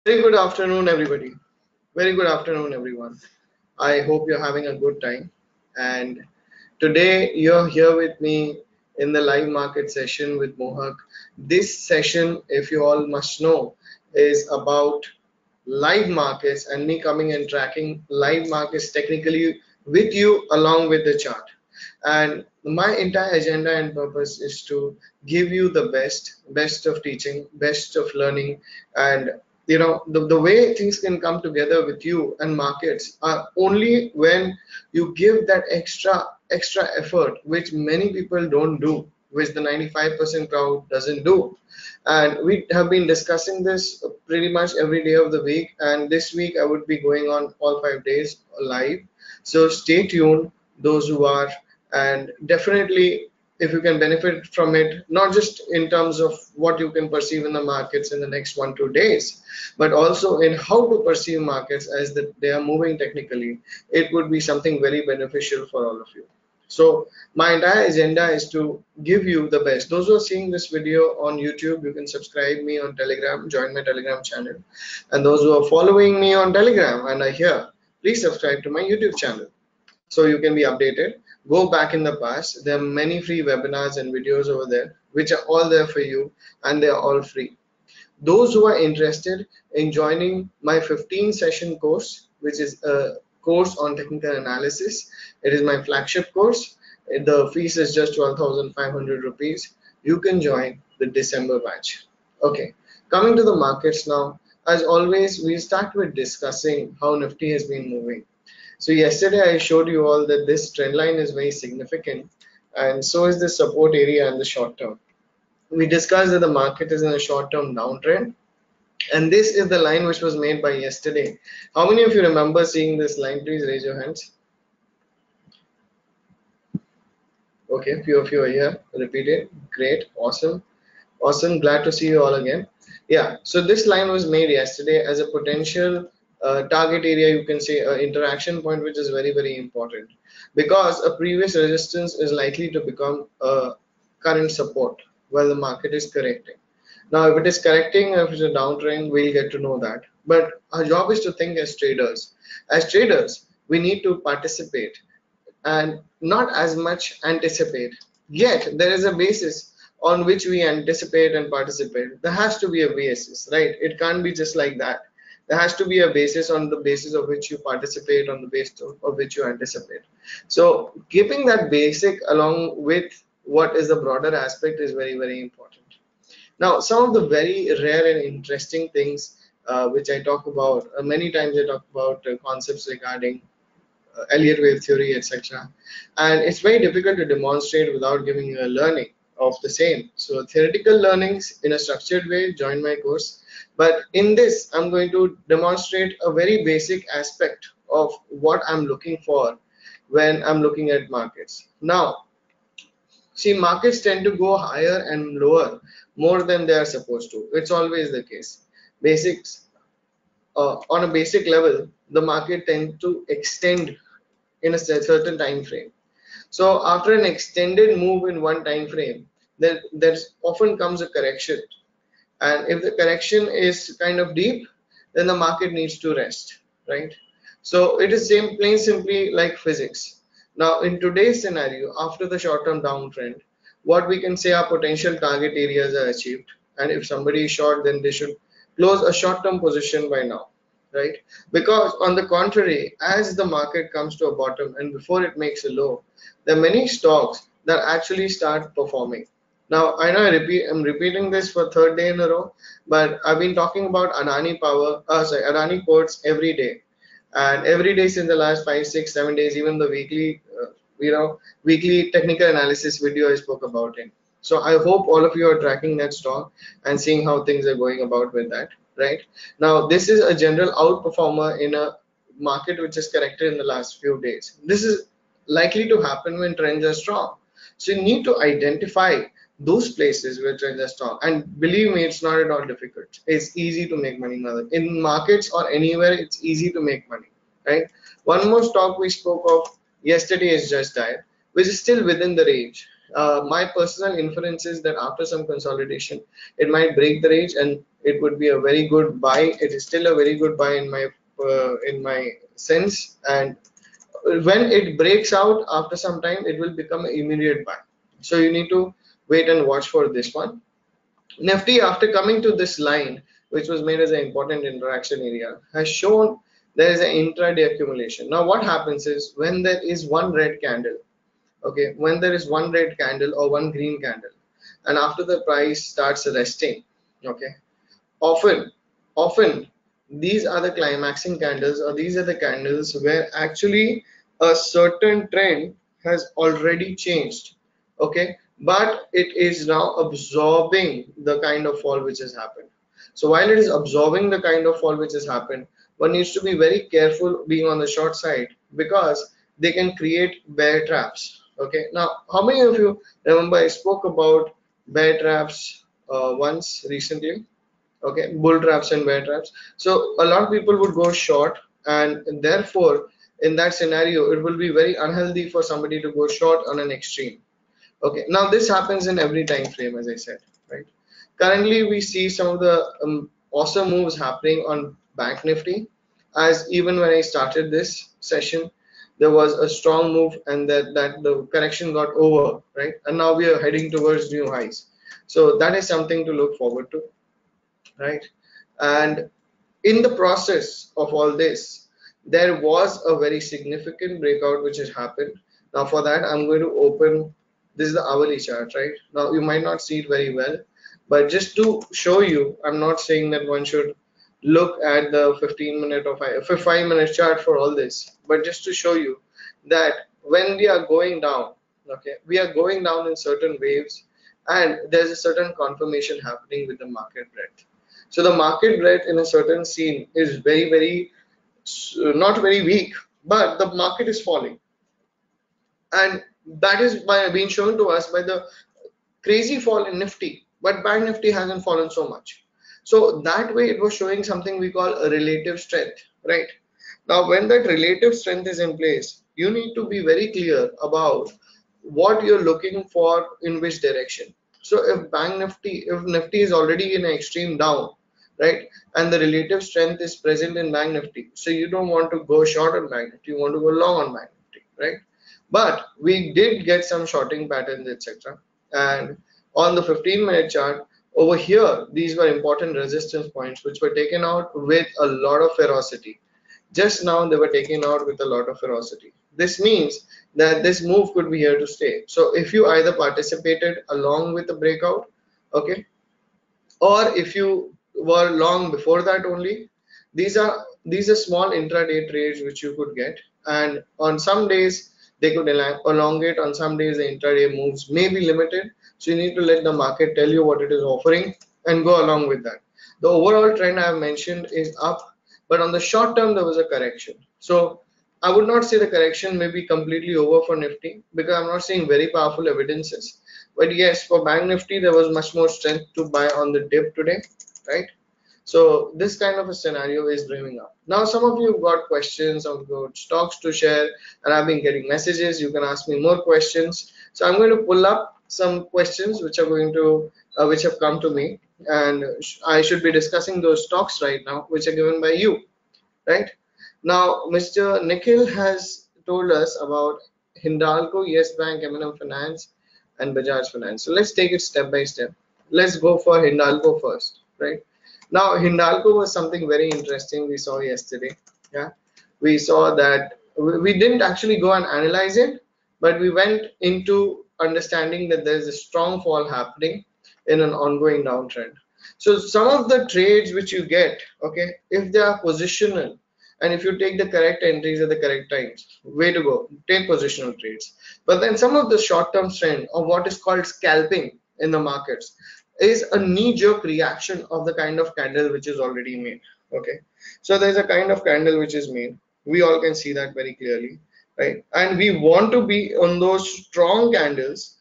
Very good afternoon, everybody. Very good afternoon, everyone. I hope you're having a good time. And today you're here with me in the live market session with Mohak. This session, if you all must know, is about live markets and me coming and tracking live markets technically with you along with the chart. And my entire agenda and purpose is to give you the best of teaching, best of learning, and the way things can come together with you and markets are only when you give that extra effort, which many people don't do, which the 95% crowd doesn't do. And we have been discussing this pretty much every day of the week, and this week I would be going on all 5 days live. So stay tuned, those who are, and definitely if you can benefit from it, not just in terms of what you can perceive in the markets in the next 1 2 days, but also in how to perceive markets as they are moving technically, it would be something very beneficial for all of you. So my entire agenda is to give you the best. Those who are seeing this video on YouTube, you can subscribe me on Telegram, join my Telegram channel. And those who are following me on Telegram and are here, please subscribe to my YouTube channel so you can be updated. Go back in the past. There are many free webinars and videos over there, which are all there for you, and they are all free. Those who are interested in joining my 15 session course, which is a course on technical analysis, it is my flagship course. The fees is just 12,500 rupees. You can join the December batch. Okay, coming to the markets now. As always, we start with discussing how Nifty has been moving. So yesterday I showed you all that this trend line is very significant, and so is the support area in the short term. We discussed that the market is in a short-term downtrend, and this is the line which was made by yesterday. How many of you remember seeing this line? Please raise your hands. Okay, few of you are here. Repeat it. Great, awesome, awesome. Glad to see you all again. Yeah, so this line was made yesterday as a potential target area, you can say interaction point, which is very important because a previous resistance is likely to become a current support while the market is correcting. Now, if it is correcting, if it's a downtrend, we'll get to know that. But our job is to think as traders. As traders, we need to participate and not as much anticipate. Yet, there is a basis on which we anticipate and participate. There has to be a basis, right? It can't be just like that. There has to be a basis on the basis of which you participate, on the basis of which you anticipate. So, keeping that basic along with what is the broader aspect is very important. Now, some of the very rare and interesting things which I talk about, many times I talk about concepts regarding Elliott wave theory, etc. And it's very difficult to demonstrate without giving you a learning of the same. So theoretical learnings in a structured way, join my course. But in this, I'm going to demonstrate a very basic aspect of what I'm looking for when I'm looking at markets. Now, see, markets tend to go higher and lower more than they are supposed to. It's always the case. Basics, on a basic level, the market tends to extend in a certain time frame. So after an extended move in one time frame, there often comes a correction. And if the correction is kind of deep, then the market needs to rest, right? So it is same plain simply like physics. Now in today's scenario, after the short-term downtrend, what we can say our potential target areas are achieved. And if somebody is short, then they should close a short-term position by now, right? Because on the contrary, as the market comes to a bottom and before it makes a low, there are many stocks that actually start performing. Now, I know I'm repeating this for third day in a row, but I've been talking about Adani Ports every day, and every day since the last 5 6 7 days, even the weekly technical analysis video I spoke about it. So I hope all of you are tracking that stock and seeing how things are going about with that, right? Now, this is a general outperformer in a market which is corrected in the last few days. This is likely to happen when trends are strong. So you need to identify those places where trends are strong. And believe me, it's not at all difficult. It's easy to make money now. In markets or anywhere, it's easy to make money, right? One more stock we spoke of yesterday is Just Diet, which is still within the range. My personal inference is that after some consolidation, it might break the range and it would be a very good buy. It is still a very good buy in my sense. And when it breaks out after some time, it will become an immediate buy. So you need to wait and watch for this one. Nifty, after coming to this line, which was made as an important interaction area, has shown there is an intraday accumulation. Now, what happens is when there is one red candle, okay, when there is one red candle or one green candle, and after the price starts resting, okay, often often these are the climaxing candles, or these are the candles where actually a certain trend has already changed, okay, but it is now absorbing the kind of fall which has happened. So while it is absorbing the kind of fall which has happened, one needs to be very careful being on the short side, because they can create bear traps. Okay, now how many of you remember I spoke about bear traps once recently? Okay, bull traps and bear traps. So a lot of people would go short, and therefore in that scenario it will be very unhealthy for somebody to go short on an extreme. Okay, now this happens in every time frame, as I said, right? Currently we see some of the awesome moves happening on bank nifty, as even when I started this session there was a strong move, and that the correction got over, right? And now we are heading towards new highs. So that is something to look forward to, right? And in the process of all this, there was a very significant breakout which has happened. Now for that, I'm going to open, this is the hourly chart, right? Now you might not see it very well, but just to show you, I'm not saying that one should look at the 15-minute or 5 minute chart for all this, but just to show you that when we are going down, okay, we are going down in certain waves, and there's a certain confirmation happening with the market breadth. So the market breadth in a certain scene is very not very weak, but the market is falling, and that is by being shown to us by the crazy fall in Nifty, but Bank Nifty hasn't fallen so much. So that way it was showing something we call a relative strength, right? Now, when that relative strength is in place, you need to be very clear about what you're looking for in which direction. So if Nifty is already in an extreme down, right, and the relative strength is present in Bank Nifty, so you don't want to go short on Bank Nifty, you want to go long on Bank Nifty, right? But we did get some shorting patterns, etc. And on the 15-minute chart over here, these were important resistance points which were taken out with a lot of ferocity. Just now they were taken out with a lot of ferocity. This means that this move could be here to stay. So if you either participated along with the breakout, okay, or if you were long before that only, these are small intraday trades which you could get, and on some days they could elongate, on some days the intraday moves may be limited, so you need to let the market tell you what it is offering and go along with that. The overall trend I have mentioned is up, but on the short term there was a correction. So I would not say the correction may be completely over for Nifty, because I'm not seeing very powerful evidences. But yes, for Bank Nifty, there was much more strength to buy on the dip today, right? So this kind of a scenario is brimming up. Now, some of you have got questions, of got stocks to share, and I've been getting messages. You can ask me more questions. So I'm going to pull up some questions which are going to which have come to me, and I should be discussing those stocks right now, which are given by you, right? Now, Mr. Nikhil has told us about Hindalco, Yes Bank, M&M Finance, and Bajaj Finance. So let's take it step by step. Let's go for Hindalco first, right? Now, Hindalco was something very interesting we saw yesterday. Yeah, we saw that we didn't actually go and analyze it, but we went into understanding that there is a strong fall happening in an ongoing downtrend. So some of the trades which you get, okay, if they are positional, and if you take the correct entries at the correct times, way to go, take positional trades. But then some of the short-term trend, or what is called scalping in the markets, is a knee-jerk reaction of the kind of candle which is already made. Okay, so there's a kind of candle which is made. We all can see that very clearly, right? And we want to be on those strong candles,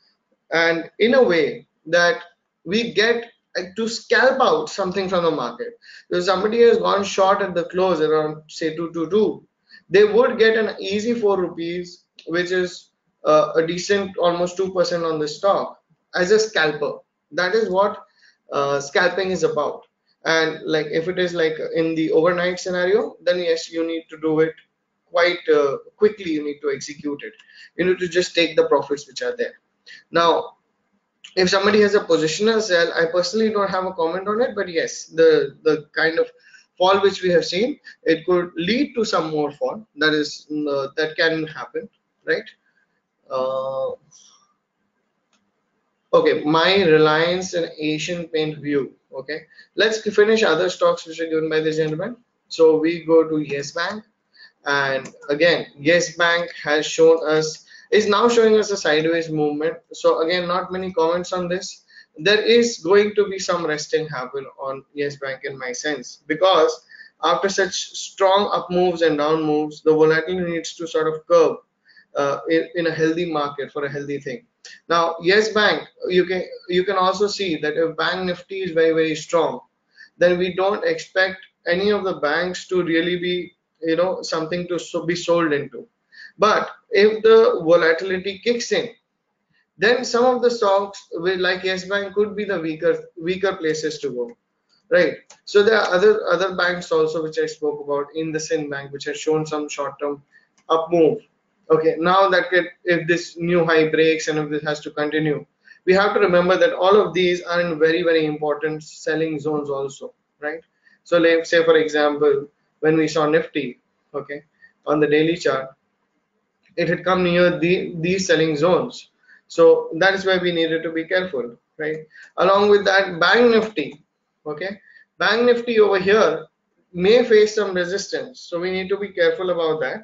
and in a way that we get to scalp out something from the market. If somebody has gone short at the close around say 222, they would get an easy 4 rupees, which is a decent almost 2% on the stock, as a scalper. That is what scalping is about. And like if it is like in the overnight scenario, then yes, you need to do it quite quickly. You need to execute it. You need to just take the profits which are there. Now, if somebody has a positional sell, I personally don't have a comment on it, but yes, the kind of fall which we have seen, it could lead to some more fall. That is that can happen, right? Uh, okay, my Reliance and Asian Paint view. Okay, let's finish other stocks which are given by this gentleman. So we go to Yes Bank. And again, Yes Bank has shown us, is now showing us a sideways movement. So again, not many comments on this. There is going to be some resting happen on Yes Bank in my sense, because after such strong up moves and down moves, the volatility needs to sort of curb in a healthy market for a healthy thing. Now, Yes Bank, you can also see that if Bank Nifty is very strong, then we don't expect any of the banks to really be, something to be sold into. But if the volatility kicks in, then some of the stocks will, like Yes Bank, could be the weaker places to go, right? So there are other banks also which I spoke about in the Sin Bank, which has shown some short-term up move. Okay, now that if this new high breaks and if this has to continue, we have to remember that all of these are in very important selling zones also, right? So let's say for example, when we saw Nifty, okay, on the daily chart, it had come near these selling zones. So that is why we needed to be careful, right? Along with that, Bank Nifty, okay, Bank Nifty over here may face some resistance, so we need to be careful about that.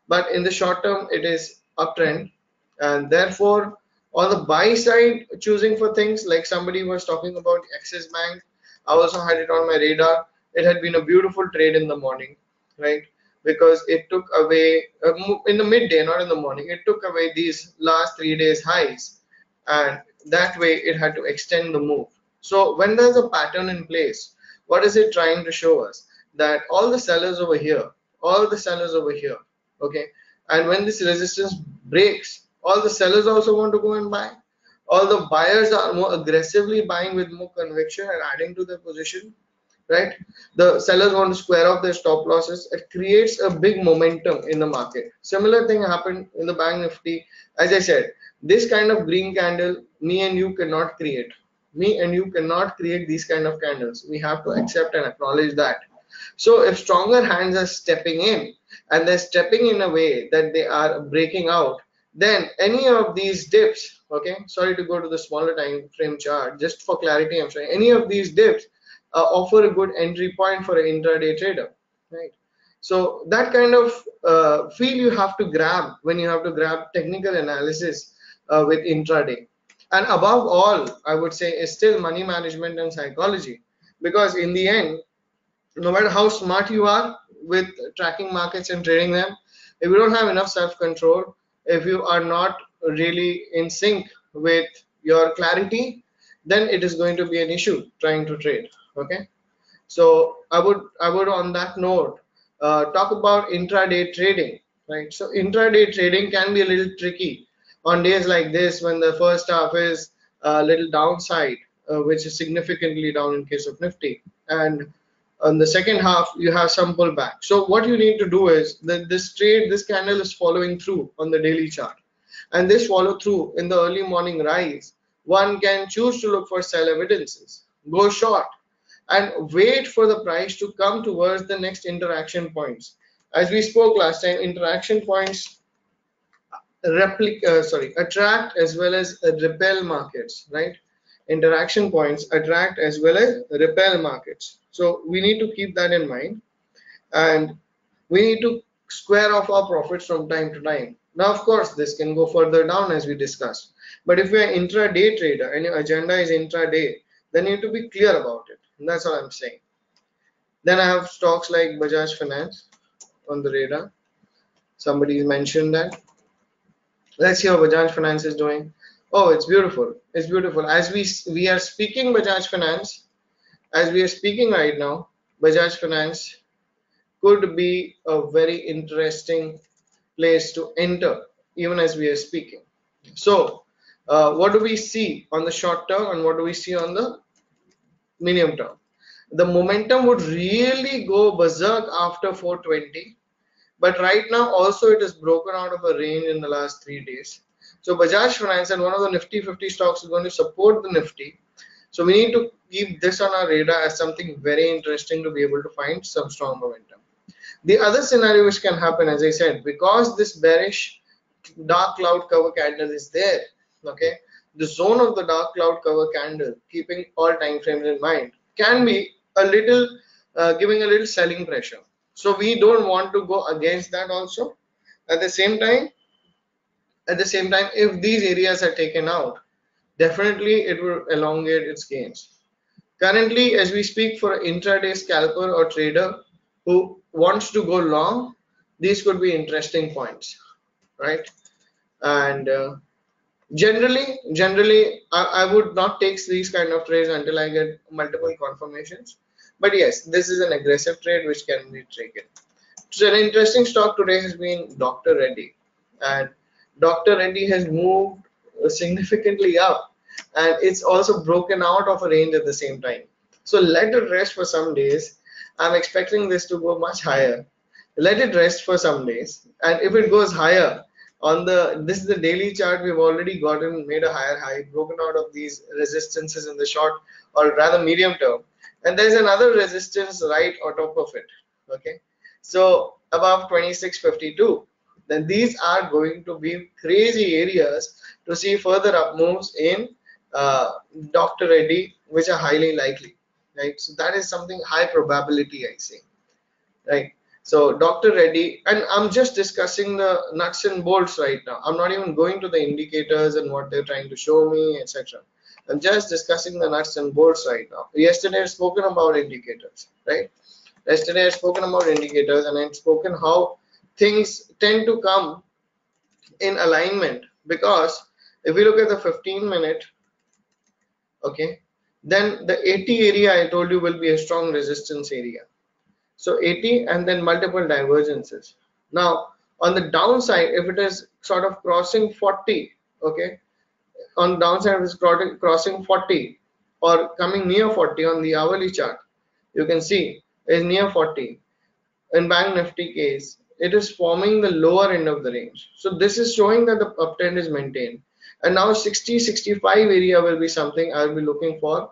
But in the short term, it is uptrend, and therefore on the buy side, choosing for things like somebody was talking about Axis Bank, I also had it on my radar. It had been a beautiful trade in the morning, right? Because it took away in the midday, not in the morning. It took away these last 3 days highs, and that way it had to extend the move. So when there's a pattern in place, what is it trying to show us? That all the sellers over here, all the sellers over here, okay, and when this resistance breaks, all the sellers also want to go and buy. All the buyers are more aggressively buying with more conviction and adding to their position, right? The sellers want to square off their stop losses. It creates a big momentum in the market. Similar thing happened in the Bank Nifty. As I said, this kind of green candle, me and you cannot create. Me and you cannot create these kind of candles. We have to accept and acknowledge that. So if stronger hands are stepping in, and they're stepping in a way that they are breaking out, then any of these dips, okay, sorry to go to the smaller time frame chart, just for clarity I'm showing, any of these dips offer a good entry point for an intraday trader, right? So that kind of feel you have to grab when you have to grab technical analysis with intraday. And above all, I would say, is still money management and psychology, because in the end, no matter how smart you are with tracking markets and trading them, if you don't have enough self-control, if you are not really in sync with your clarity, then it is going to be an issue trying to trade. Okay, so I would on that note talk about intraday trading, right? So intraday trading can be a little tricky on days like this when the first half is a little downside, which is significantly down in case of Nifty, and on the second half you have some pullback. So what you need to do is that this candle is following through on the daily chart, and this follow through in the early morning rise, one can choose to look for sell evidences, go short, and wait for the price to come towards the next interaction points. As we spoke last time, interaction points attract as well as repel markets, right? Interaction points attract as well as repel markets. So we need to keep that in mind, and we need to square off our profits from time to time. Now, of course, this can go further down as we discussed. But if you're an intraday trader and your agenda is intraday, then you need to be clear about it. And that's all I'm saying. Then I have stocks like Bajaj Finance on the radar. Somebody mentioned that. Let's see how Bajaj Finance is doing. Oh, it's beautiful. It's beautiful. As we are speaking Bajaj Finance, as we are speaking right now, Bajaj Finance could be a very interesting place to enter, even as we are speaking. So, what do we see on the short term and what do we see on the medium term? the momentum would really go berserk after 420. But right now also it is broken out of a range in the last 3 days. So Bajaj Finance and one of the Nifty 50 stocks is going to support the Nifty. So we need to keep this on our radar as something very interesting to be able to find some strong momentum. The other scenario which can happen, as I said, because this bearish dark cloud cover candle is there, okay, the zone of the dark cloud cover candle, keeping all time frames in mind, can be a little giving a little selling pressure. So we don't want to go against that also. At the same time, if these areas are taken out, definitely it will elongate its gains. Currently, as we speak, for an intraday scalper or trader who wants to go long, these could be interesting points, right? And generally, I would not take these kind of trades until I get multiple confirmations. But yes, this is an aggressive trade which can be taken. So an interesting stock today has been Dr. Reddy, and Dr. Reddy has moved significantly up, and it's also broken out of a range at the same time. So let it rest for some days. I'm expecting this to go much higher. Let it rest for some days, and if it goes higher on the this is the daily chart, we've already gotten made a higher high, broken out of these resistances in the short or rather medium term, and there's another resistance right on top of it. Okay, so above 2652, then these are going to be crazy areas to see further up moves in uh, Dr. Reddy, which are highly likely, right? So that is something high probability, I say, right? So Dr. Reddy, and I'm just discussing the nuts and bolts right now. I'm not even going to the indicators and what they're trying to show me, etc. I'm just discussing the nuts and bolts right now. Yesterday I've spoken about indicators, right? Yesterday I've spoken about indicators and I've spoken how things tend to come in alignment, because if we look at the 15-minute, okay, then the 80 area I told you will be a strong resistance area. So 80 and then multiple divergences. Now on the downside, if it is sort of crossing 40, okay, on downside it is crossing 40 or coming near 40 on the hourly chart, you can see is near 40. In Bank Nifty case, it is forming the lower end of the range. So this is showing that the uptrend is maintained. And now 60-65 area will be something I'll be looking for,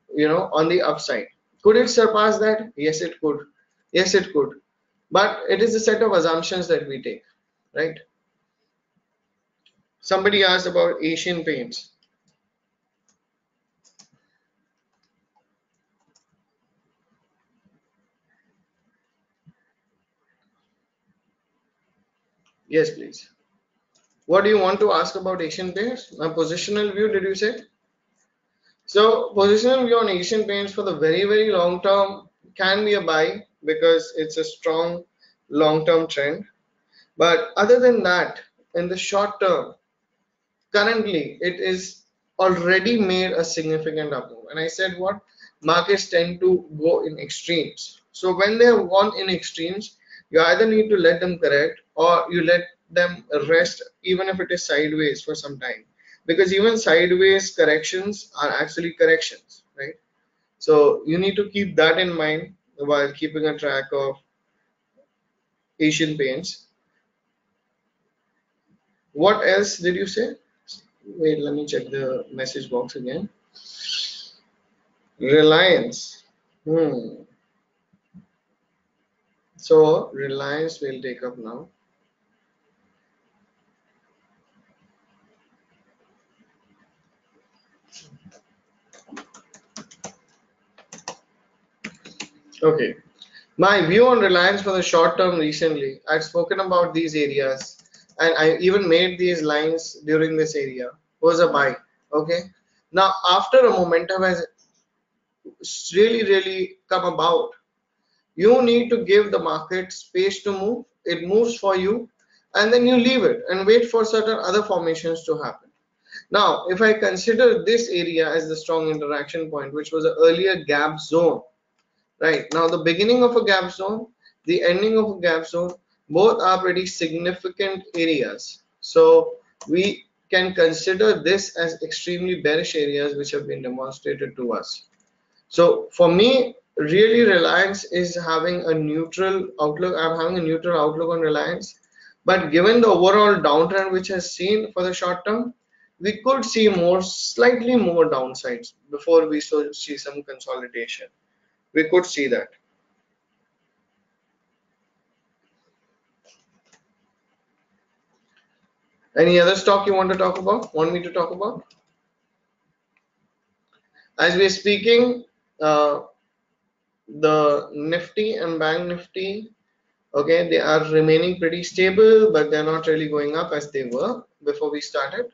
on the upside. Could it surpass that? Yes, it could. Yes, it could. But it is a set of assumptions that we take, right? Somebody asked about Asian Paints. Yes, please. What do you want to ask about Asian Paints? A positional view, did you say? So positional view on Asian Paints for the very, very long term can be a buy because it's a strong long term trend. But other than that, in the short term, currently it is already made a significant up move. And I said what? Markets tend to go in extremes. So when they have gone in extremes, you either need to let them correct or you let them rest, even if it is sideways for some time. Because even sideways corrections are actually corrections, right? So you need to keep that in mind while keeping a track of Asian Paints. What else did you say? Wait, let me check the message box again. Reliance. Hmm. So Reliance will take up now. Okay. My view on Reliance for the short term recently, I've spoken about these areas and I even made these lines during this area, was a buy. Okay. Now after a momentum has really, really come about, you need to give the market space to move. It moves for you and then you leave it and wait for certain other formations to happen. Now, if I consider this area as the strong interaction point, which was an earlier gap zone, right? Now, the beginning of a gap zone, the ending of a gap zone, both are pretty significant areas. So we can consider this as extremely bearish areas which have been demonstrated to us. So for me, really Reliance is having a neutral outlook. I'm having a neutral outlook on Reliance. But given the overall downtrend which has seen for the short term, we could see slightly more downsides before we see some consolidation. We could see that. Any other stock you want to talk about? Want me to talk about? As we are speaking, uh, the Nifty and Bank Nifty, okay, they are remaining pretty stable, but they're not really going up as they were before we started.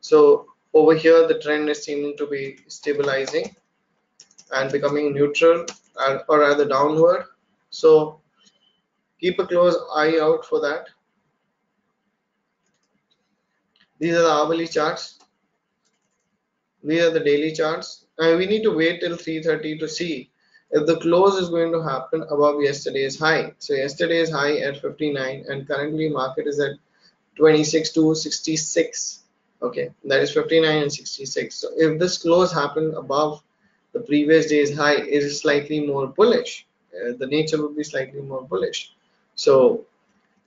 So over here, the trend is seeming to be stabilizing and becoming neutral, or rather downward. So keep a close eye out for that. These are the hourly charts. These are the daily charts. And we need to wait till 3:30 to see if the close is going to happen above yesterday's high. So yesterday's high at 59, and currently market is at 26 to 66. Okay, that is 59 and 66. So if this close happened above the previous day's high, it is slightly more bullish. The nature would be slightly more bullish. So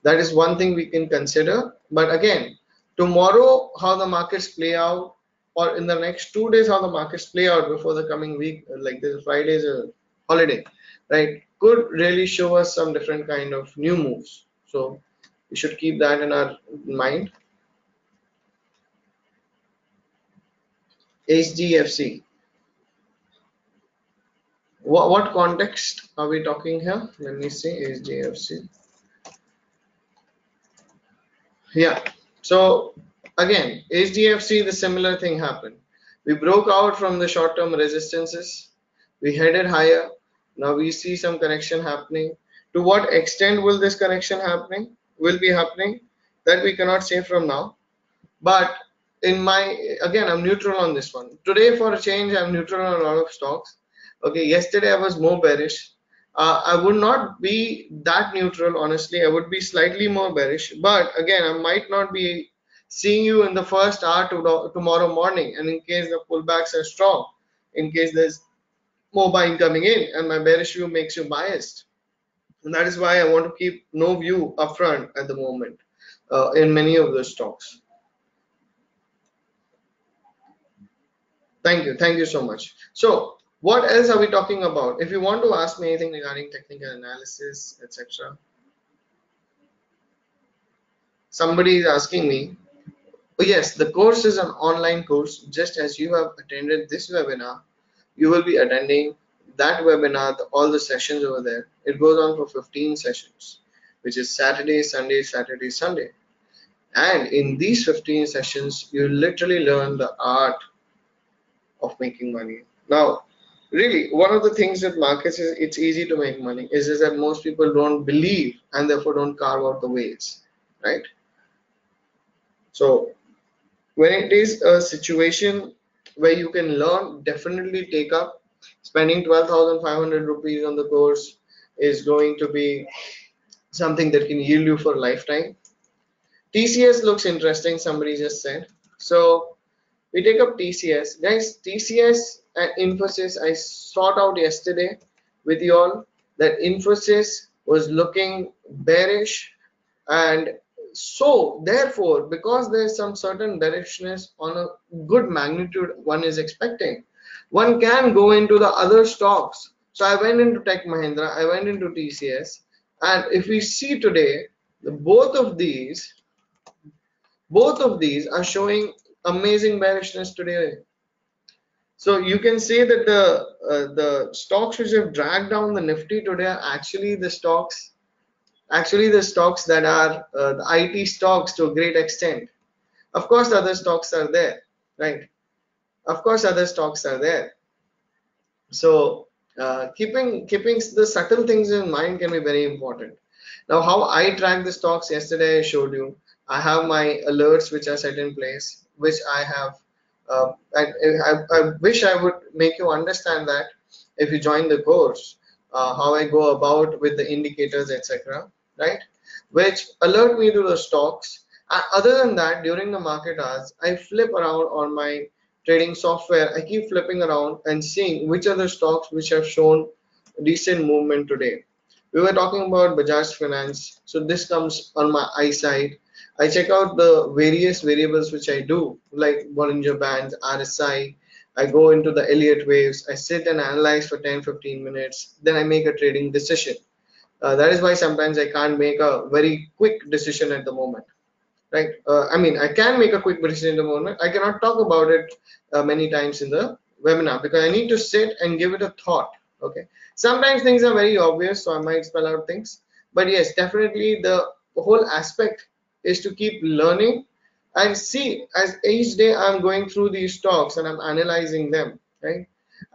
that is one thing we can consider. But again, tomorrow how the markets play out, or in the next 2 days how the markets play out before the coming week, like this Friday is a holiday, right, could really show us some different kind of new moves. So we should keep that in our mind. HDFC. What context are we talking here? Let me see. HDFC. Yeah. So again, HDFC, the similar thing happened. We broke out from the short-term resistances. We headed higher. Now we see some correction happening. To what extent will this correction be happening? That we cannot say from now. But again, I'm neutral on this one. Today, for a change, I'm neutral on a lot of stocks. Okay, yesterday I was more bearish. I would not be that neutral, honestly. I would be slightly more bearish. But again, I might not be seeing you in the first hour tomorrow morning. And in case the pullbacks are strong, in case there's more buying coming in, and my bearish view makes you biased. And that is why I want to keep no view upfront at the moment in many of those stocks. Thank you so much. So, what else are we talking about? If you want to ask me anything regarding technical analysis, etc., somebody is asking me. Oh, yes, the course is an online course. Just as you have attended this webinar, you will be attending that webinar, all the sessions over there. It goes on for 15 sessions, which is Saturday, Sunday, Saturday, Sunday. And in these 15 sessions, you literally learn the art of making money. Now, really, one of the things with markets is it's easy to make money. Is just that most people don't believe and therefore don't carve out the ways, right? So when it is a situation where you can learn, definitely take up. Spending 12,500 rupees on the course is going to be something that can yield you for a lifetime. TCS looks interesting, somebody just said. So we take up TCS. Guys, TCS and Infosys, I sought out yesterday with you all that Infosys was looking bearish, and so therefore, because there's some certain bearishness on a good magnitude one is expecting, one can go into the other stocks. So I went into Tech Mahindra, I went into TCS, and if we see today, both of these are showing amazing bearishness today. So you can say that the stocks which have dragged down the Nifty today are actually the stocks that are the IT stocks to a great extent. Of course, the other stocks are there, right? Of course, other stocks are there. So keeping the subtle things in mind can be very important. Now, how I track the stocks, yesterday I showed you. I have my alerts which are set in place, which I have. I wish I would make you understand that if you join the course, how I go about with the indicators, etc. Right, which alert me to the stocks. Other than that, during the market hours, I flip around on my trading software. I keep flipping around and seeing which are the stocks which have shown recent movement today. We were talking about Bajaj Finance, so this comes on my eyesight. I check out the various variables which I do, like Bollinger Bands, RSI. I go into the Elliott waves. I sit and analyze for 10-15 minutes. Then I make a trading decision. That is why sometimes I can't make a very quick decision at the moment, right? I mean, I can make a quick decision in the moment. I cannot talk about it many times in the webinar because I need to sit and give it a thought. Okay. Sometimes things are very obvious, so I might spell out things. But yes, definitely the whole aspect is to keep learning and see as each day I'm going through these stocks and I'm analyzing them, right?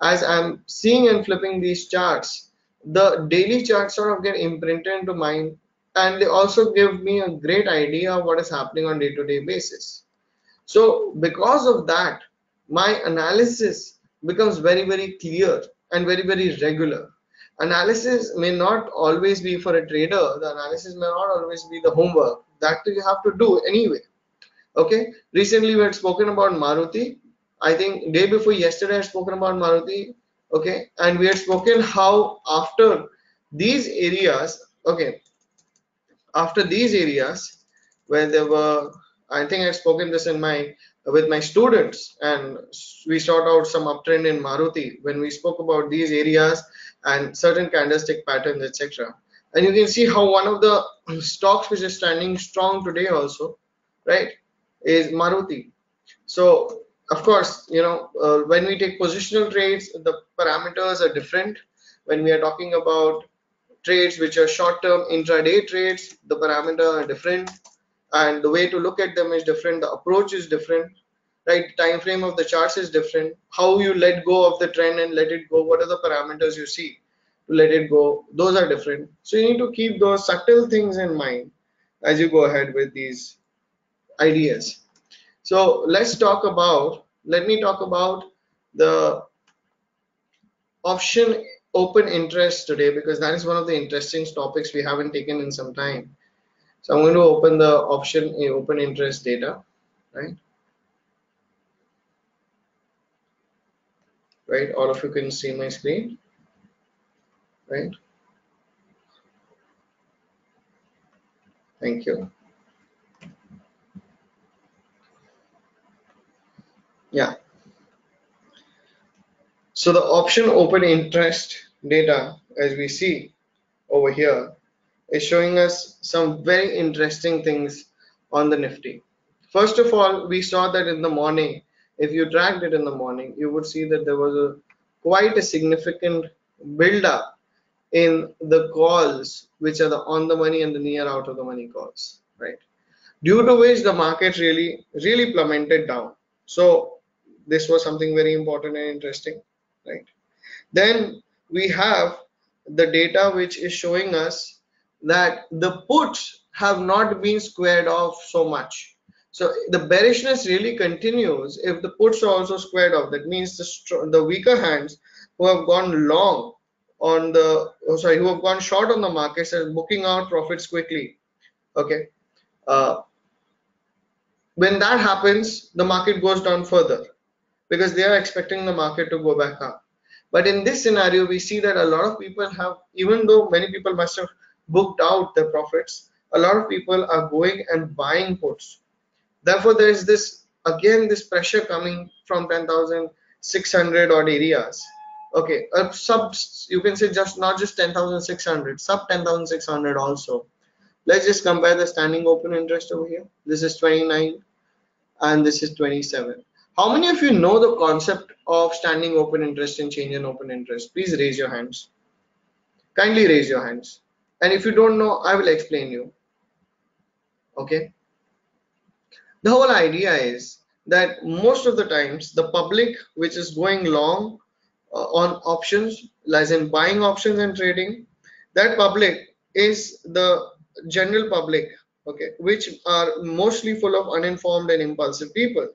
As I'm seeing and flipping these charts, the daily charts sort of get imprinted into mind, and they also give me a great idea of what is happening on day-to-day basis. So because of that, my analysis becomes very, very clear and very, very regular. Analysis may not always be for a trader. The analysis may not always be the homework that you have to do anyway. Okay, recently we had spoken about Maruti. I think day before yesterday I had spoken about Maruti. Okay, and we had spoken how after these areas, okay, after these areas where there were, I think I've spoken this in my with my students, and we sought out some uptrend in Maruti when we spoke about these areas and certain candlestick patterns, etc. And you can see how one of the stocks which is standing strong today also, right, is Maruti. So of course, when we take positional trades, the parameters are different. When we are talking about trades which are short-term intraday trades, the parameters are different, and the way to look at them is different. The approach is different, right? Time frame of the charts is different. How you let go of the trend and let it go. What are the parameters you see to let it go? Those are different. So you need to keep those subtle things in mind as you go ahead with these ideas. So let me talk about the option open interest today because that is one of the interesting topics we haven't taken in some time. So I'm going to open the option open interest data, right? Right, all of you can see my screen, right? Thank you. Yeah. So the option open interest data, as we see over here, is showing us some very interesting things on the Nifty. First of all, we saw that in the morning, if you tracked it in the morning, you would see that there was quite a significant build up in the calls, which are the on the money and the near out of the money calls, right? Due to which the market really plummeted down. So this was something very important and interesting, right? Then we have the data which is showing us that the puts have not been squared off so much. So the bearishness really continues if the puts are also squared off. That means the weaker hands who have gone long on the who have gone short on the markets are booking out profits quickly. Okay. Uh, when that happens, the market goes down further because they are expecting the market to go back up. But in this scenario, we see that a lot of people have, even though many people must have booked out their profits, a lot of people are going and buying puts. Therefore, there is this again this pressure coming from 10,600 odd areas. Okay, sub, you can say just not just 10,600, sub 10,600 also. Let's just compare the standing open interest over here. This is 29 and this is 27. How many of you know the concept of standing open interest and change in open interest? Please raise your hands. Kindly raise your hands. And if you don't know, I will explain you. Okay. The whole idea is that most of the times the public which is going long on options, as in buying options and trading, that public is the general public, okay, which are mostly full of uninformed and impulsive people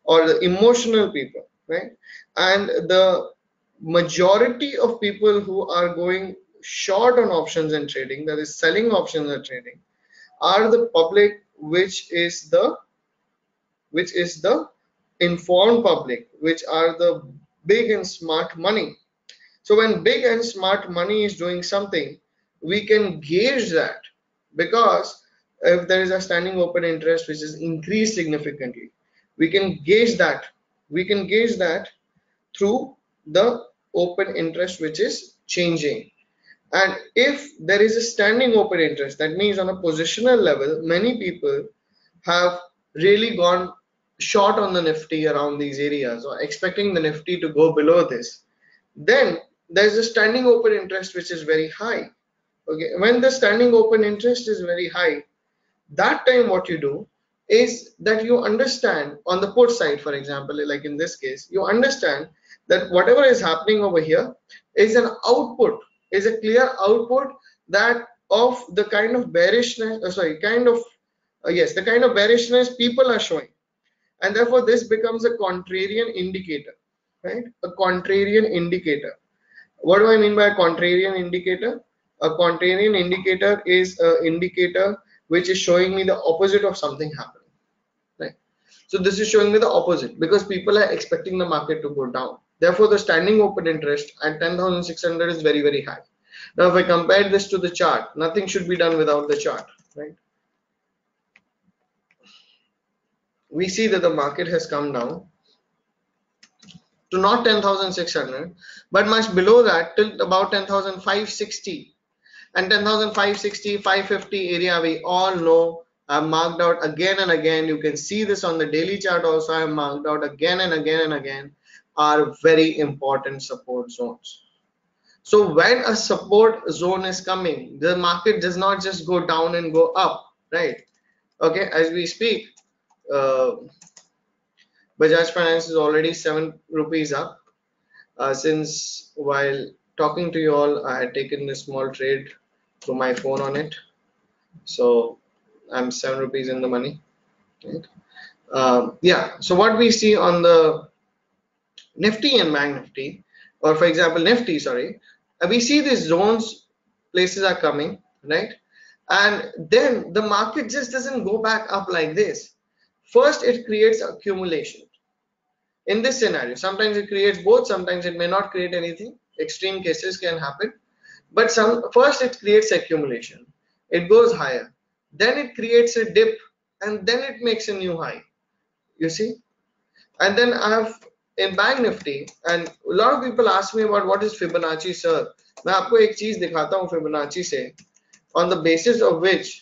or the emotional people, right? And the majority of people who are going short on options and trading, that is selling options and trading, are the public which is the informed public, which are the big and smart money. So when big and smart money is doing something, we can gauge that, because if there is a standing open interest which is increased significantly, we can gauge that. We can gauge that through the open interest which is changing. And if there is a standing open interest, that means on a positional level, many people have really gone short on the Nifty around these areas, or expecting the Nifty to go below this. Then there's a standing open interest which is very high. Okay, when the standing open interest is very high, that time what you do is that you understand on the put side, for example, like in this case, you understand that whatever is happening over here is an output, is a clear output that of the kind of bearishness, the kind of bearishness people are showing, and therefore this becomes a contrarian indicator, right? A contrarian indicator. What do I mean by a contrarian indicator? A contrarian indicator is an indicator which is showing me the opposite of something happening, right? So this is showing me the opposite, because people are expecting the market to go down. Therefore, the standing open interest at 10,600 is very, very high. Now, if I compare this to the chart, nothing should be done without the chart, right? We see that the market has come down to not 10,600, but much below that, till about 10,560. And 10,560, 550 area, we all know, I marked out again and again. You can see this on the daily chart also. I marked out again and again and again, are very important support zones. So when a support zone is coming, the market does not just go down and go up, right? Okay, as we speak, uh, Bajaj Finance is already 7 rupees up. Since while talking to you all, I had taken a small trade through my phone on it. So I'm 7 rupees in the money, right? Yeah, so what we see on the Nifty and Bank Nifty, or for example Nifty, sorry, we see these zones, places are coming, right? And then the market just doesn't go back up like this. First it creates accumulation. In this scenario, sometimes it creates both, sometimes it may not create anything. Extreme cases can happen. But first it creates accumulation. It goes higher. Then it creates a dip, and then it makes a new high. You see? And then I have in Bank Nifty, and a lot of people ask me about what is Fibonacci, sir. मैं आपको एक चीज दिखाता हूँ Fibonacci से, on the basis of which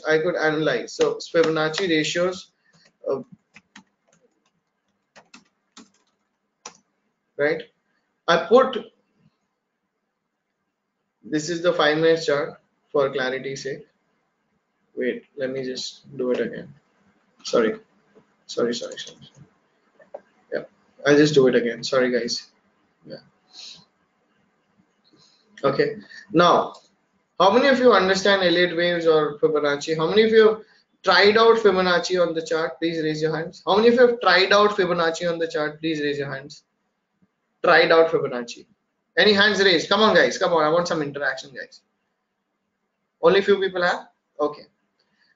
I could analyze. So Fibonacci ratios, right? I put, this is the 5 minute chart for clarity's sake. Wait, let me just do it again. Sorry. Yeah, I'll just do it again. Sorry, guys. Yeah. Okay. Now, how many of you understand Elliott waves or Fibonacci? How many of you have tried out Fibonacci on the chart? Please raise your hands. How many of you have tried out Fibonacci on the chart? Please raise your hands. Tried out Fibonacci. Any hands raised? Come on, guys. Come on. I want some interaction, guys. Only few people have? Okay.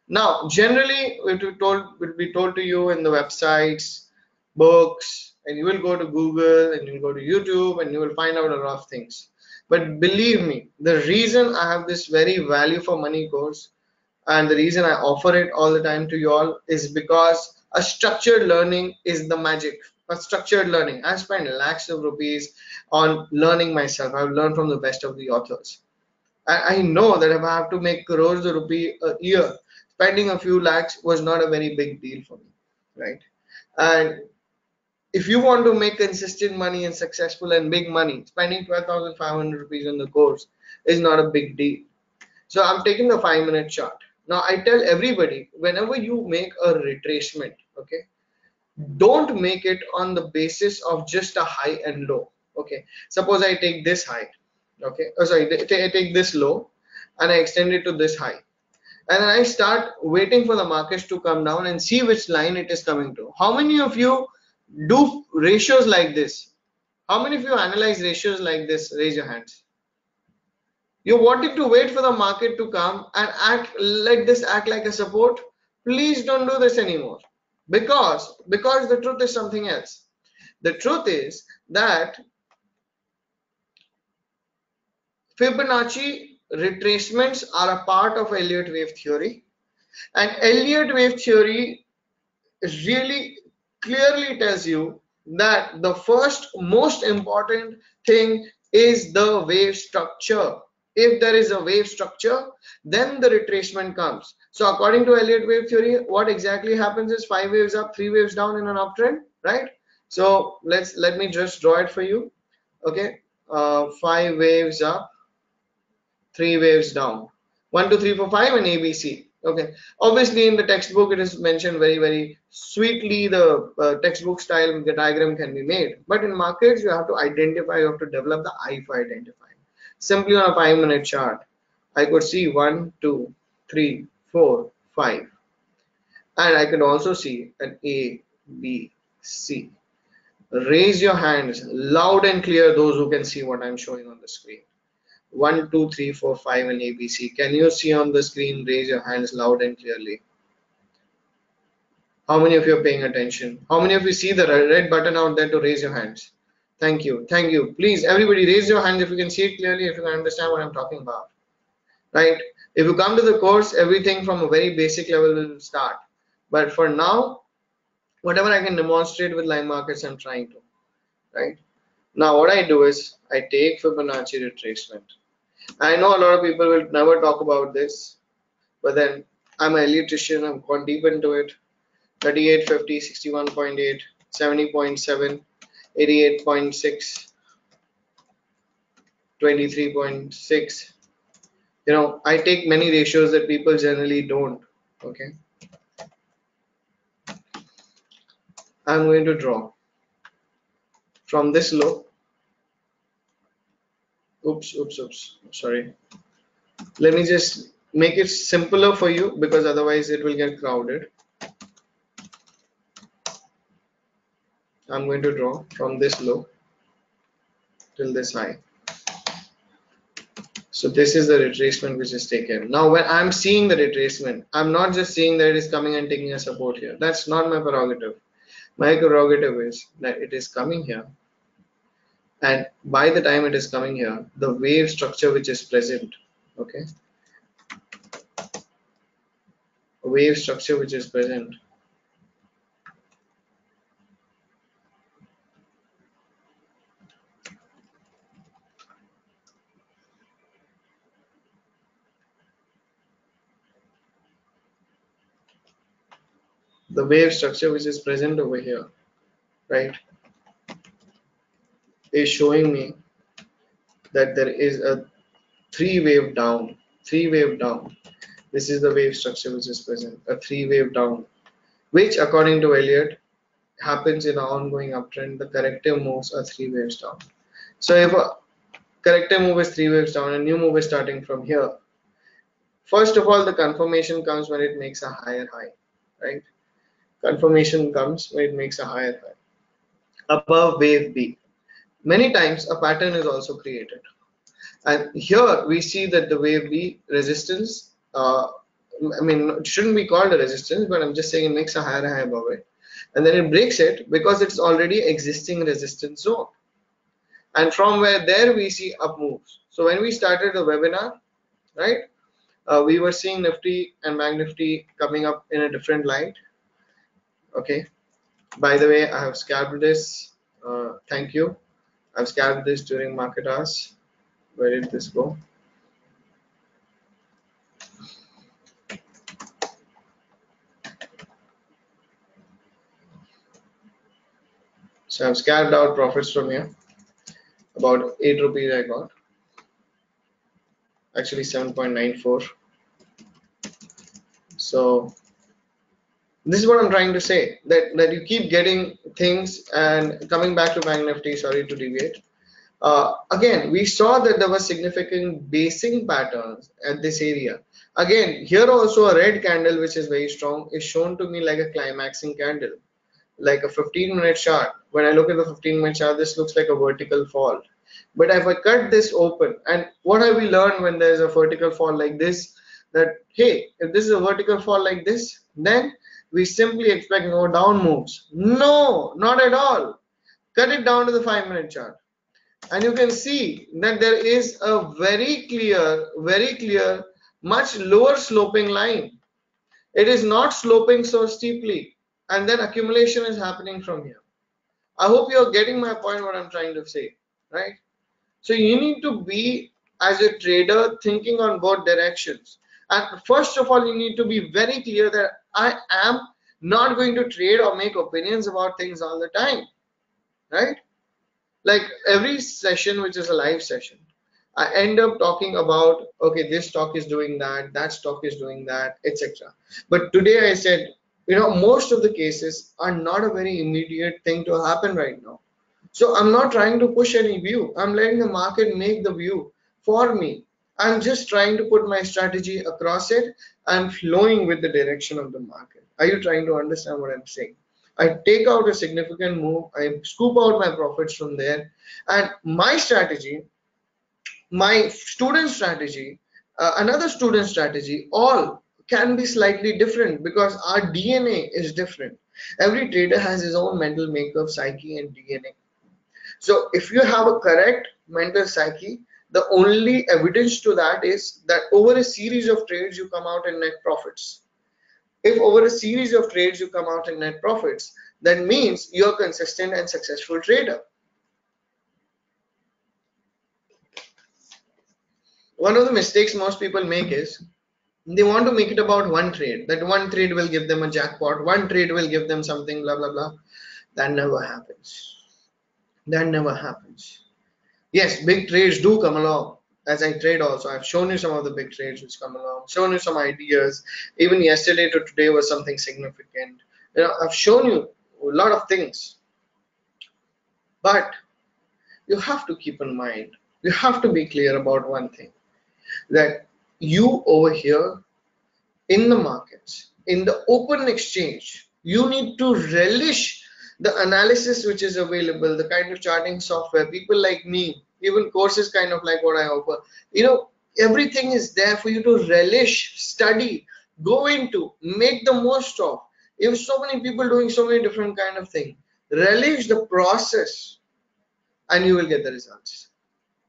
Now, generally, it will be told to you in the websites, books, and you will go to Google and you'll go to YouTube and you will find out a lot of things. But believe me, the reason I have this very value for money course, and the reason I offer it all the time to you all, is because a structured learning is the magic. A structured learning. I spent lakhs of rupees on learning myself. I've learned from the best of the authors. I know that if I have to make crores of rupees a year, spending a few lakhs was not a very big deal for me, right? And if you want to make consistent money and successful and big money, spending 12,500 rupees on the course is not a big deal. So I'm taking the 5 minute chart. Now I tell everybody, whenever you make a retracement, okay, don't make it on the basis of just a high and low. Okay, suppose I take this high, okay, oh sorry, I take this low and I extend it to this high, and then I start waiting for the markets to come down and see which line it is coming to. How many of you do ratios like this? How many of you analyze ratios like this? Raise your hands. You wanted to wait for the market to come and let this act like a support. Please don't do this anymore, because the truth is something else. The truth is that Fibonacci retracements are a part of Elliott wave theory, and Elliott wave theory really clearly tells you that the first most important thing is the wave structure. If there is a wave structure, then the retracement comes. So according to Elliott wave theory, what exactly happens is 5 waves up, 3 waves down in an uptrend, right? So let me just draw it for you. Okay, 5 waves up, 3 waves down. 1 2 3 4 5 and ABC. Okay. Obviously, in the textbook, it is mentioned very sweetly. The textbook style, the diagram can be made. But in markets, you have to identify. You have to develop the eye for identifying. Simply on a 5 minute chart, I could see 1 2 3 4 5, and I could also see an A, B, C. Raise your hands loud and clear, those who can see what I'm showing on the screen. 1 2 3 4 5 and ABC. Can you see on the screen? Raise your hands loud and clearly. How many of you are paying attention? How many of you see the red button out there to raise your hands? Thank you. Thank you. Please, everybody, raise your hands if you can see it clearly, if you can understand what I'm talking about. Right? If you come to the course, everything from a very basic level will start. But for now, whatever I can demonstrate with line markets, I'm trying to. Right? Now, what I do is I take Fibonacci retracement. I know a lot of people will never talk about this, but then I'm an electrician, I've gone deep into it. 38, 50, 61.8, 70.7, 88.6, 23.6. I take many ratios that people generally don't. Okay, I'm going to draw from this low. Oops, sorry. Let me just make it simpler for you, because otherwise it will get crowded. I'm going to draw from this low till this high. So this is the retracement which is taken. Now when I'm seeing the retracement, I'm not just seeing that it is coming and taking a support here. That's not my prerogative. My prerogative is that it is coming here, and by the time it is coming here, the wave structure which is present, okay, wave structure which is present, the wave structure which is present over here, right, is showing me that there is a three-wave down. Three-wave down. This is the wave structure which is present. A three-wave down, which according to Elliott happens in an ongoing uptrend. The corrective moves are 3 waves down. So if a corrective move is 3 waves down, a new move is starting from here. First of all, the confirmation comes when it makes a higher high, right? Confirmation comes when it makes a higher high above wave B. Many times a pattern is also created, and here we see that the wave B resistance, I mean, it shouldn't be called a resistance, but I'm just saying it makes a higher high above it, and then it breaks it because it's already existing resistance zone, and from where there we see up moves. So when we started the webinar, right, we were seeing Nifty and Bank Nifty coming up in a different light. Okay, by the way, I have scalped this. Thank you. I've scalped this during market hours. Where did this go? So I've scalped out profits from here. About 8 rupees I got. Actually 7.94. So this is what I'm trying to say, that you keep getting things. And coming back to Bank Nifty, sorry to deviate. Again, we saw that there were significant basing patterns at this area. Again, here also a red candle which is very strong is shown to me like a climaxing candle, like a 15-minute chart. When I look at the 15-minute chart, this looks like a vertical fall. But if I cut this open, and what have we learned when there's a vertical fall like this? That hey, if this is a vertical fall like this, then we simply expect no down moves. No, not at all. Cut it down to the 5-minute chart. And you can see that there is a very clear, much lower sloping line. It is not sloping so steeply, and then accumulation is happening from here. I hope you're getting my point, what I'm trying to say, right? So you need to be, as a trader, thinking on both directions. And first of all, you need to be very clear that I am not going to trade or make opinions about things all the time, right? Like every session, which is a live session, I end up talking about, okay, this stock is doing that, that stock is doing that, etc. But today I said, most of the cases are not a very immediate thing to happen right now. So I'm not trying to push any view. I'm letting the market make the view for me. I'm just trying to put my strategy across it and flowing with the direction of the market. Are you trying to understand what I'm saying? I take out a significant move, I scoop out my profits from there, and my strategy, my student strategy, another student strategy, all can be slightly different because our DNA is different. Every trader has his own mental makeup, psyche, and DNA. So if you have a correct mental psyche, the only evidence to that is that over a series of trades you come out in net profits. If over a series of trades you come out in net profits, that means you're a consistent and successful trader. One of the mistakes most people make is they want to make it about one trade. That one trade will give them a jackpot, one trade will give them something, blah blah blah. That never happens. That never happens. Yes, big trades do come along. As I trade also, I've shown you some of the big trades which come along, shown you some ideas. Even yesterday to today was something significant. I've shown you a lot of things, but you have to keep in mind, you have to be clear about one thing, that you over here in the markets, in the open exchange, you need to relish the analysis which is available, the kind of charting software. People like me, even courses kind of like what I offer, everything is there for you to relish, study, go into, make the most of. If so many people doing so many different kind of things, relish the process and you will get the results.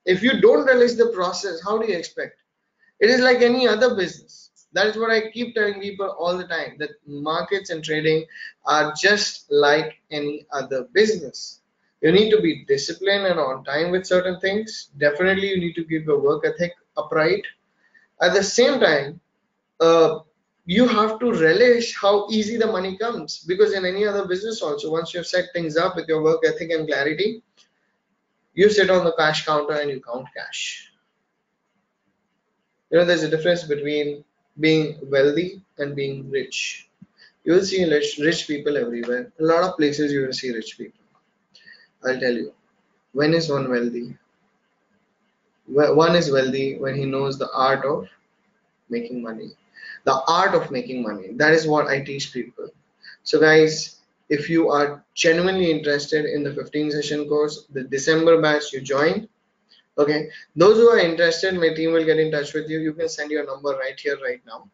If you don't relish the process, how do you expect? It is like any other business. That is what I keep telling people all the time, that markets and trading are just like any other business. You need to be disciplined and on time with certain things. Definitely, you need to keep your work ethic upright. At the same time, uh, you have to relish how easy the money comes, because in any other business also, once you've set things up with your work ethic and clarity, you sit on the cash counter and you count cash. There's a difference between being wealthy and being rich. You will see rich people everywhere. A lot of places you will see rich people. I'll tell you. When is one wealthy? One is wealthy when he knows the art of making money. The art of making money. That is what I teach people. So guys, if you are genuinely interested in the 15 session course, the December batch you join, okay, those who are interested, my team will get in touch with you. You can send your number right here, right now.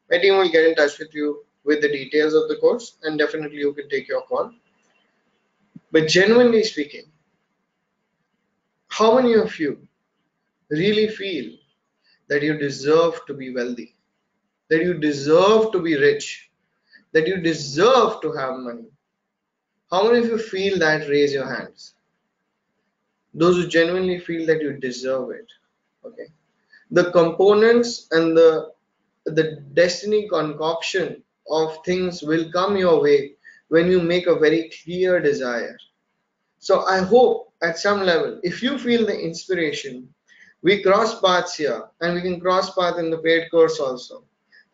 My team will get in touch with you with the details of the course, and definitely you can take your call. But genuinely speaking, how many of you really feel that you deserve to be wealthy, that you deserve to be rich, that you deserve to have money? How many of you feel that? Raise your hands. Those who genuinely feel that you deserve it. Okay. The components and the destiny concoction of things will come your way when you make a very clear desire. So I hope at some level, if you feel the inspiration, we cross paths here, and we can cross path in the paid course also.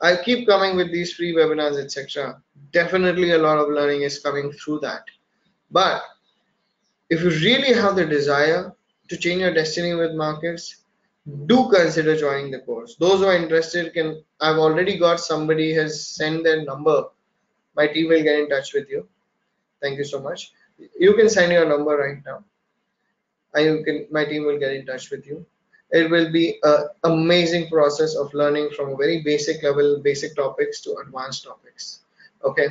I keep coming with these free webinars, etc. Definitely a lot of learning is coming through that. But if you really have the desire to change your destiny with markets, do consider joining the course. Those who are interested can, I've already got somebody has sent their number. My team will get in touch with you. Thank you so much. You can send your number right now. My team will get in touch with you. It will be an amazing process of learning from very basic level, basic topics to advanced topics. Okay.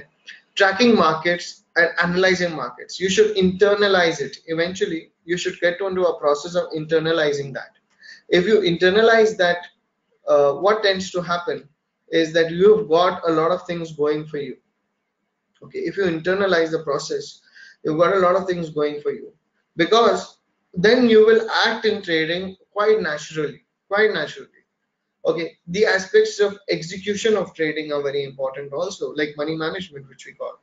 tracking markets and analyzing markets. You should internalize it. Eventually, you should get into a process of internalizing that. If you internalize that, what tends to happen is that you've got a lot of things going for you. Okay, if you internalize the process, you've got a lot of things going for you, because then you will act in trading quite naturally, quite naturally. Okay, the aspects of execution of trading are very important also, like money management, which we call.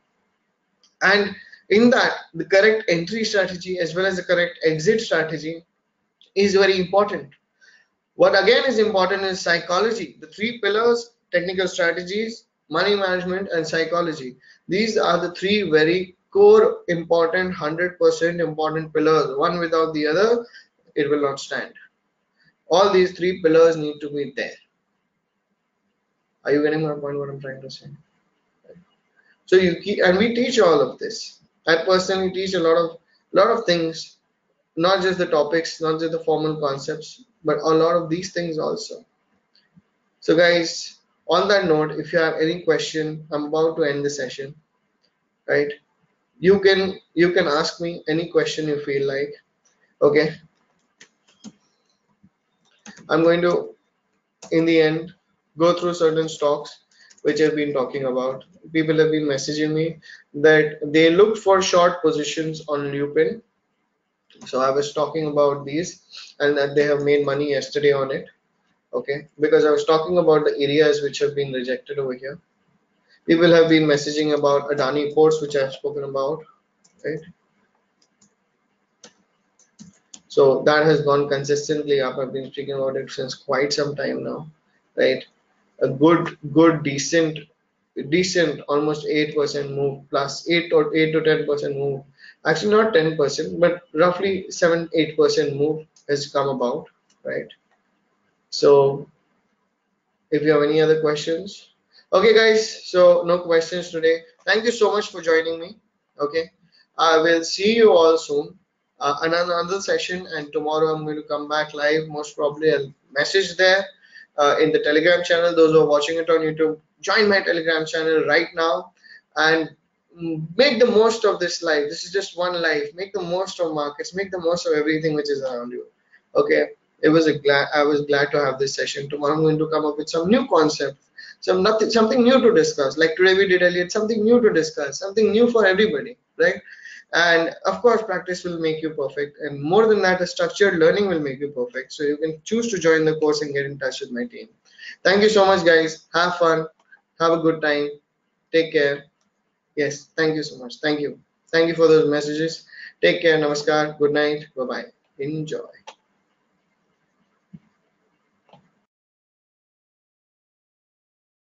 And in that, the correct entry strategy as well as the correct exit strategy is very important. What again is important is psychology. The three pillars: technical strategies, money management, and psychology. These are the three very core important, 100% important pillars. One without the other, it will not stand. All these three pillars need to be there. Are you getting my point, what I'm trying to say? So you keep, and we teach all of this. I personally teach a lot of things, not just the topics, not just the formal concepts, but a lot of these things also. So guys, on that note, if you have any question, I'm about to end the session, right? You can ask me any question you feel like. Okay, I'm going to, in the end, go through certain stocks which I've been talking about. People have been messaging me that they looked for short positions on Lupin. So I was talking about these and that they have made money yesterday on it. Okay, because I was talking about the areas which have been rejected over here. People have been messaging about Adani ports, which I've spoken about, right? So that has gone consistently up. I've been speaking about it since quite some time now, right? A good, decent, almost 8% move, plus 8 to 10% move. Actually, not 10%, but roughly 7-8% move has come about, right? So if you have any other questions. Okay, guys, so no questions today. Thank you so much for joining me. Okay, I will see you all soon in another session, and tomorrow I'm going to come back live. Most probably, I'll message there in the Telegram channel. Those who are watching it on YouTube, join my Telegram channel right now and make the most of this life. This is just one life. Make the most of markets, make the most of everything which is around you. Okay, I was glad to have this session. Tomorrow I'm going to come up with some new concept, something new to discuss. Like today we did earlier, something new to discuss, something new for everybody, right? And of course, practice will make you perfect, and more than that, a structured learning will make you perfect. So you can choose to join the course and get in touch with my team. Thank you so much, guys. Have fun, have a good time, take care. Yes, thank you so much. Thank you for those messages. Take care. Namaskar. Good night. Bye bye. Enjoy.